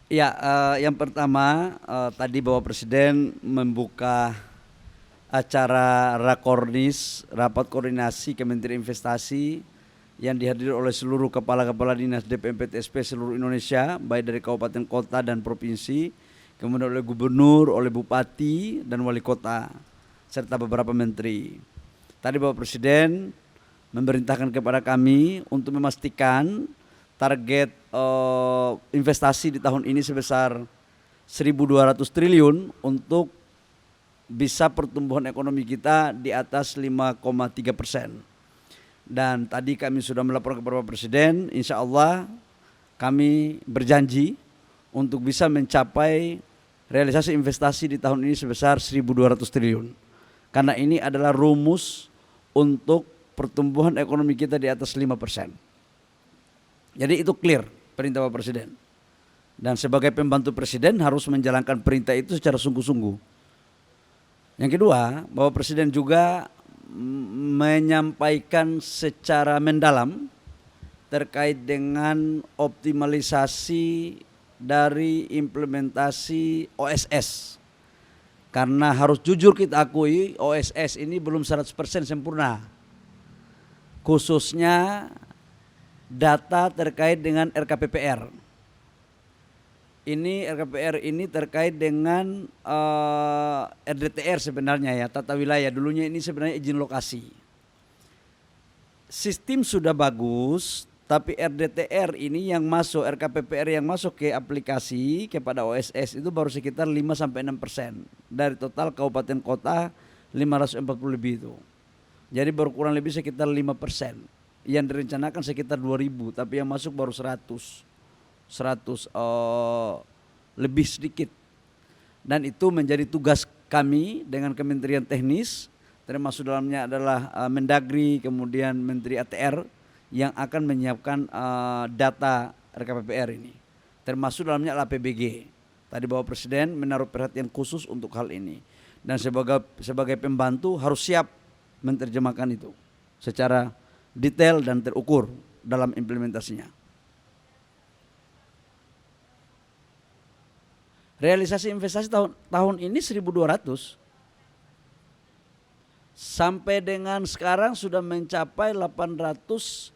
Ya, yang pertama tadi Bapak Presiden membuka acara Rakornis, rapat koordinasi Kementerian Investasi yang dihadiri oleh seluruh kepala-kepala dinas DPMPTSP seluruh Indonesia, baik dari kabupaten kota dan provinsi, kemudian oleh gubernur, oleh bupati dan wali kota, serta beberapa menteri. Tadi Bapak Presiden memerintahkan kepada kami untuk memastikan target investasi di tahun ini sebesar 1.200 triliun untuk bisa pertumbuhan ekonomi kita di atas 5,3%. Dan tadi kami sudah melaporkan kepada Bapak Presiden, insya Allah kami berjanji untuk bisa mencapai realisasi investasi di tahun ini sebesar 1.200 triliun. Karena ini adalah rumus untuk pertumbuhan ekonomi kita di atas 5%. Jadi itu clear perintah Bapak Presiden. Dan sebagai pembantu Presiden harus menjalankan perintah itu secara sungguh-sungguh. Yang kedua, Bapak Presiden juga menyampaikan secara mendalam terkait dengan optimalisasi dari implementasi OSS. Karena harus jujur kita akui OSS ini belum 100% sempurna. Khususnya data terkait dengan RKPPR. Ini RKPR ini terkait dengan RDTR sebenarnya ya, tata wilayah. Dulunya ini sebenarnya izin lokasi. Sistem sudah bagus, tapi RDTR ini yang masuk, RKPPR yang masuk ke aplikasi kepada OSS itu baru sekitar 5-6% dari total kabupaten kota 540 lebih itu. Jadi baru kurang lebih sekitar 5%. Yang direncanakan sekitar 2.000, tapi yang masuk baru 100 lebih sedikit. Dan itu menjadi tugas kami dengan Kementerian Teknis, termasuk dalamnya adalah Mendagri, kemudian Menteri ATR yang akan menyiapkan data RKPPR ini, termasuk dalamnya adalah PBG. Tadi Bapak Presiden menaruh perhatian khusus untuk hal ini, dan sebagai pembantu harus siap menerjemahkan itu secara detail dan terukur dalam implementasinya. Realisasi investasi tahun ini 1.200, sampai dengan sekarang sudah mencapai 894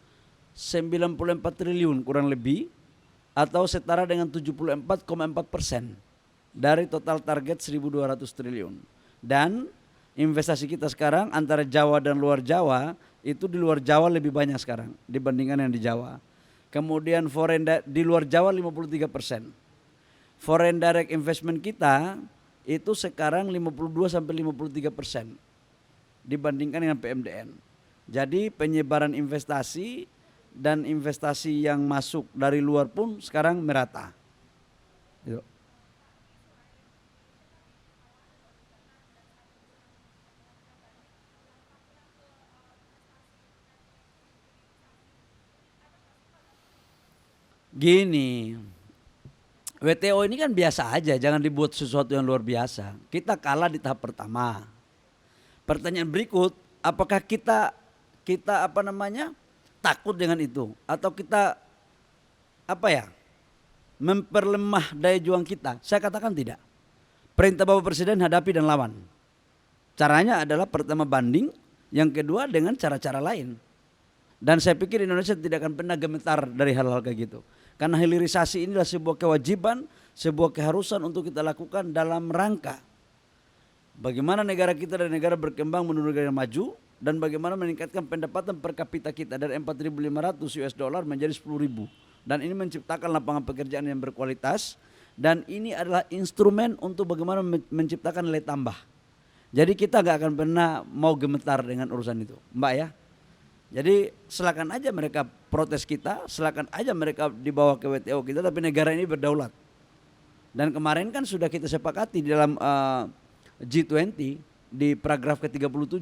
triliun kurang lebih, atau setara dengan 74,4% dari total target 1.200 triliun. Dan investasi kita sekarang antara Jawa dan luar Jawa, itu di luar Jawa lebih banyak sekarang dibandingkan yang di Jawa. Kemudian di luar Jawa 53%. Foreign direct investment kita itu sekarang 52-53% dibandingkan dengan PMDN. Jadi penyebaran investasi dan investasi yang masuk dari luar pun sekarang merata. Gitu. Gini, WTO ini kan biasa aja, jangan dibuat sesuatu yang luar biasa. Kita kalah di tahap pertama. Pertanyaan berikut, apakah kita takut dengan itu, atau kita memperlemah daya juang kita? Saya katakan tidak. Perintah Bapak Presiden hadapi dan lawan. Caranya adalah pertama banding, yang kedua dengan cara-cara lain. Dan saya pikir Indonesia tidak akan pernah gemetar dari hal-hal kayak gitu. Karena hilirisasi inilah sebuah kewajiban, sebuah keharusan untuk kita lakukan dalam rangka bagaimana negara kita dan negara berkembang menuju negara maju, dan bagaimana meningkatkan pendapatan per kapita kita dari 4.500 US dollar menjadi 10.000. Dan ini menciptakan lapangan pekerjaan yang berkualitas, dan ini adalah instrumen untuk bagaimana menciptakan nilai tambah. Jadi kita gak akan pernah mau gemetar dengan urusan itu, Mbak ya. Jadi silakan aja mereka protes kita, silakan aja mereka dibawa ke WTO kita, tapi negara ini berdaulat. Dan kemarin kan sudah kita sepakati di dalam G20 di paragraf ke-37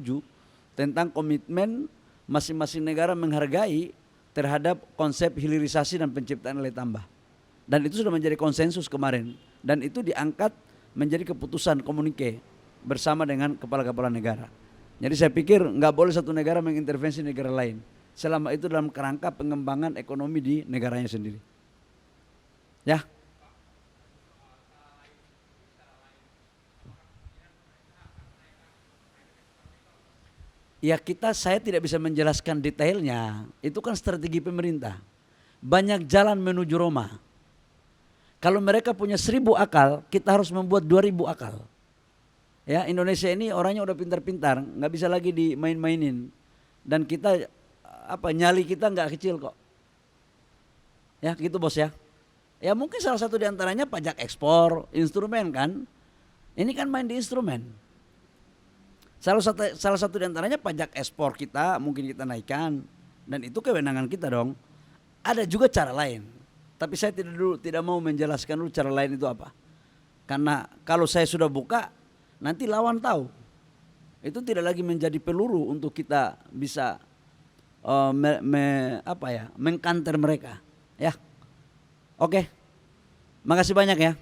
tentang komitmen masing-masing negara menghargai terhadap konsep hilirisasi dan penciptaan nilai tambah. Dan itu sudah menjadi konsensus kemarin, dan itu diangkat menjadi keputusan komunike bersama dengan kepala-kepala negara. Jadi saya pikir nggak boleh satu negara mengintervensi negara lain, selama itu dalam kerangka pengembangan ekonomi di negaranya sendiri. Ya, Ya saya tidak bisa menjelaskan detailnya. Itu kan strategi pemerintah. Banyak jalan menuju Roma. Kalau mereka punya 1000 akal, kita harus membuat 2000 akal. Ya, Indonesia ini orangnya udah pintar-pintar, nggak bisa lagi dimain-mainin. Dan kita nyali kita nggak kecil kok. Ya, gitu bos ya. Ya mungkin salah satu diantaranya pajak ekspor, instrumen kan. Ini kan main di instrumen. Salah satu diantaranya pajak ekspor kita mungkin kita naikkan. Dan itu kewenangan kita dong. Ada juga cara lain. Tapi saya tidak mau menjelaskan dulu cara lain itu apa. Karena kalau saya sudah buka, nanti lawan tahu. Itu tidak lagi menjadi peluru untuk kita bisa mengkanter mereka. Ya, oke. Makasih banyak ya.